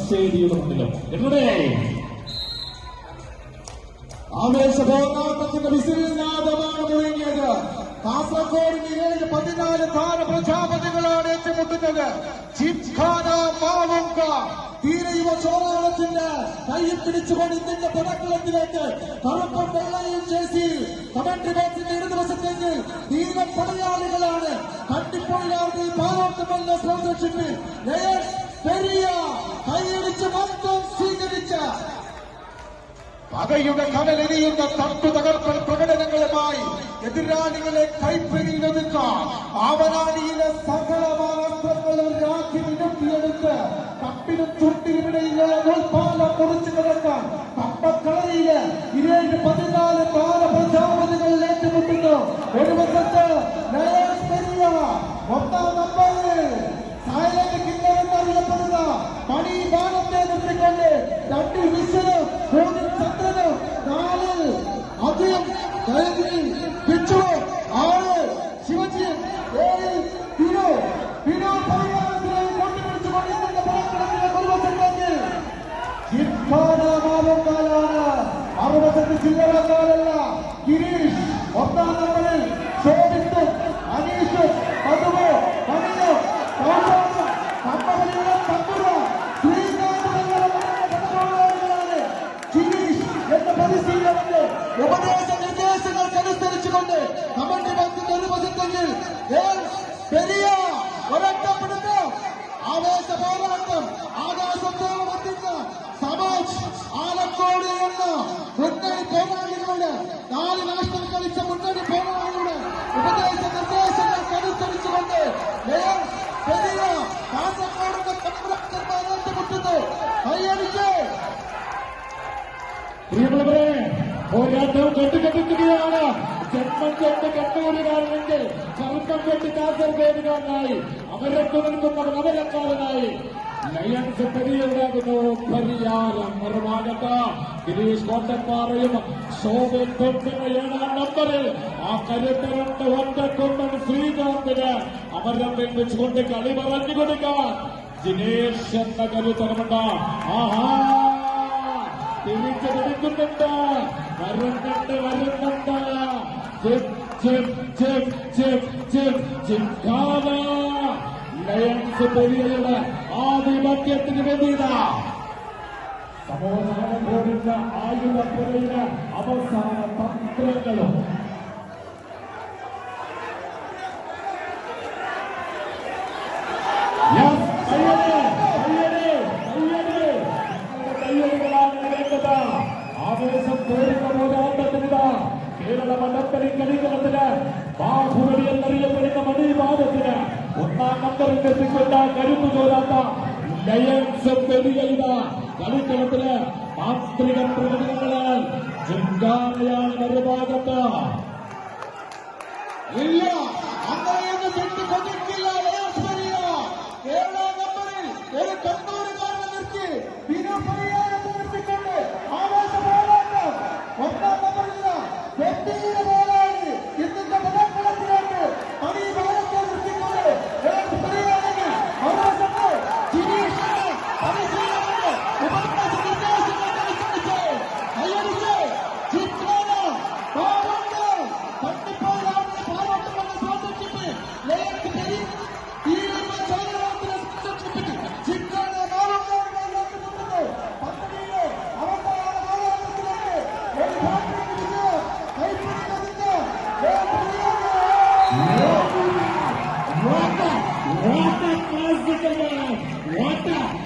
തലശ്ശേരിയുടെ മുന്നിലും എവിടെ ആവേശപോരാട്ടത്തിന്റെ വിസിൽനാദമാണ് മുഴങ്ങിയത്. കാസർഗോഡിന് 7-14 താരപ്രജാപതികളാണ് ഏറ്റുമുട്ടുന്നത്. ജിംഖാന മാവുങ്ക ധീരയുവ ചോറാളത്തിന്റെ കയ്യിൽ പിടിച്ചുകൊണ്ട് ഇന്ത്യന്റെ പടക്കളത്തിലേക്ക് കറുപ്പും വെള്ളയും ചേസിയിൽ കമന്ററി ബോക്സിന്റെ ഇടതുവശത്തേക്ക് ധീര പടയാളികളാണ്. കണ്ടിപ്പോയിലാർക്ക് പാലോട്ടുമല്ല സ്പോൺസർഷിപ്പിൽ പെരിയ കൈയടിച്ച് മൊത്തം സ്വീകരിച്ച പകയുടെ കടലെരിയുന്ന തട്ടു തകർപ്പൽ പ്രകടനങ്ങളുമായി എതിരാളികളെ കൈപ്പിടിയിൽ ഒതുക്കാൻ ആവനാടിയിലെ സകലമാനങ്ങളും രാഖി മിനുക്കിയെടുത്ത് കപ്പിനും ചുട്ടിയുമിടയിലെ നൂൽപ്പാലം മുറിച്ചു കിടക്കാൻ കപ്പക്കളയില് 7-14 താരപ്രജാപതികൾ ഏറ്റുമുട്ടുന്നു. ഒരു വശത്ത് ഒന്നാം നമ്പറിൽ സൈലന്റ് കില്ലർ എന്നറിയപ്പെടുന്ന പണി ബാലത്തെ നിർത്തിക്കൊണ്ട് 2 വിഷലും ചന്ദ്രനും 4 അധികം പിച്ചുവും 6 ശിവജിയും 7 വിനോ പരിഹാരത്തിനെ കൊണ്ടുപിടിച്ചുകൊണ്ടിരിക്കുന്ന പ്രവർത്തനത്തിന്റെ കുടുംബത്തിലേക്ക് ജിംഖാനാമാവുകാലാണ്. 60 ചില്ലറക്കാരല്ല. ഗിരീഷ് ഒന്നാം നമ്പറിൽ, ശോഭിത്തും അനീഷും മധുവോ മണിയോ പരിശീലനത്തിന്റെ ഉപദേശ നിർദ്ദേശങ്ങൾക്കനുസരിച്ചുകൊണ്ട് കമന്ററി ബോക്സിന്റെ ഒരു വശത്തെങ്കിൽ പെരിയ ഒരൊറ്റപ്പെടുത്തും. ആവേശ പോരാട്ടം ആകാശത്തോളം എത്തുന്ന സമാജ് ആലക്കോട് എന്ന മുന്നണി പോരാളികളുടെ 4 നാഷണൽ കളിച്ച മുന്നണി പോരാളികളുടെ ഉപദേശ നിർദ്ദേശങ്ങൾക്കനുസരിച്ചുകൊണ്ട് പെരിയ കാസർഗോഡിന്റെ കമ്പ്രക്ടർമാർ ഏറ്റുമുട്ടുന്നു. കൈയടിച്ച് പ്രിയമുള്ളവരെ, പോരാട്ടം കെട്ടുകെട്ടിക്കുകയാണ്. ജന്മം കൊണ്ട് കണ്ണൂരുകാരനെങ്കിൽ കറുപ്പം കെട്ടി കാസർഗോഡുകാരനായി അവരൊക്കെ നിൽക്കുന്നവർ അവരക്കാരനായി ലയൺസ് പെരിയുണ്ടാകുന്നു. പരിയാരം മറുഭാഗത്ത് ഗിരീഷ് കോട്ടപ്പാറയും ശോഭൻ തൊട്ടുന്ന 7-ാം നമ്പറിൽ ആ കരുത്തരണ്ട് ഒറ്റക്കൊണ്ടൻ ശ്രീകാന്തിന് അമരം വെച്ചുകൊണ്ട് കളി പറഞ്ഞു കൊടുക്കാൻ ജിനേഷ് എന്ന കരുത്തരമുണ്ട്. ആഹാ, തിരിച്ചു പിടിക്കുന്നുണ്ട്, വരുന്നുണ്ട്. ലയൺസ് പെരിയയുടെ ആധിപത്യത്തിന് വേദിയില്ല. സമാധാനം പോലുള്ള ആയുധപ്പുരയിലെ അവസാന തന്ത്രങ്ങളും ആവേശം തോരുന്ന പോരാട്ടത്തിനിതാ കേരള മണ്ഡലത്തിൽ കളിക്കളത്തിന് ബാഹുബലി എന്നറിയപ്പെടുന്ന മണിവാദത്തിന് 1-ാം നമ്പറിൽ എത്തിക്കൊണ്ട കരുത്തു ചോരാത്ത ലയൺസ് പെരിയയിത കളിക്കളത്തില് മാന്ത്രിക പ്രകടനങ്ങളാൽ ജിംഖാനയാണ് മറുഭാഗത്ത്. ഇല്ല, അങ്ങനെയൊന്നും വിട്ടുകൊടുക്കില്ല. ലയൺസ് പെരിയ 7-ാം നമ്പറിൽ ഒരു കണ്ണൂരുകാരനെ നിർത്തി വിനോ പരിഹാരത്തെ നിർത്തിക്കൊണ്ട് ആവേശ പോരാട്ടം. 1-ാം നമ്പറിൽ ഗംഭീര പോരാളി ഇന്നത്തെ പടക്കളത്തിലേക്ക് പണി ഭാരത്തെ നിർത്തിക്കൊണ്ട് ലയൺസ് പെരിയാണെങ്കിൽ അവകാശങ്ങൾ ജിനീഷിന് പരിശീലനത്തിന് ഉപദേശ നിർദ്ദേശങ്ങൾക്കനുസരിച്ച് കൈയടിച്ച് ജിംഖാന മാവുങ്ക കണ്ടിപ്പോയിലാണ് പാലോട്ടുമല്ല സ്പോൺസർഷിപ്പിൽ ലയൺസ് പെരിയ ധീരയുവ ചോറാളത്തിന്റെ സ്പോൺസർഷിപ്പിൽ ജിംഖാന മാവുങ്കയുമായി ഏറ്റുമുട്ടുന്നു. പദ്ധതിയിലെ അവസാന പോരാട്ടത്തിലേക്ക് ഒരു ഭാഗത്ത് കൈപ്പിടിക്കുന്നതിന് What a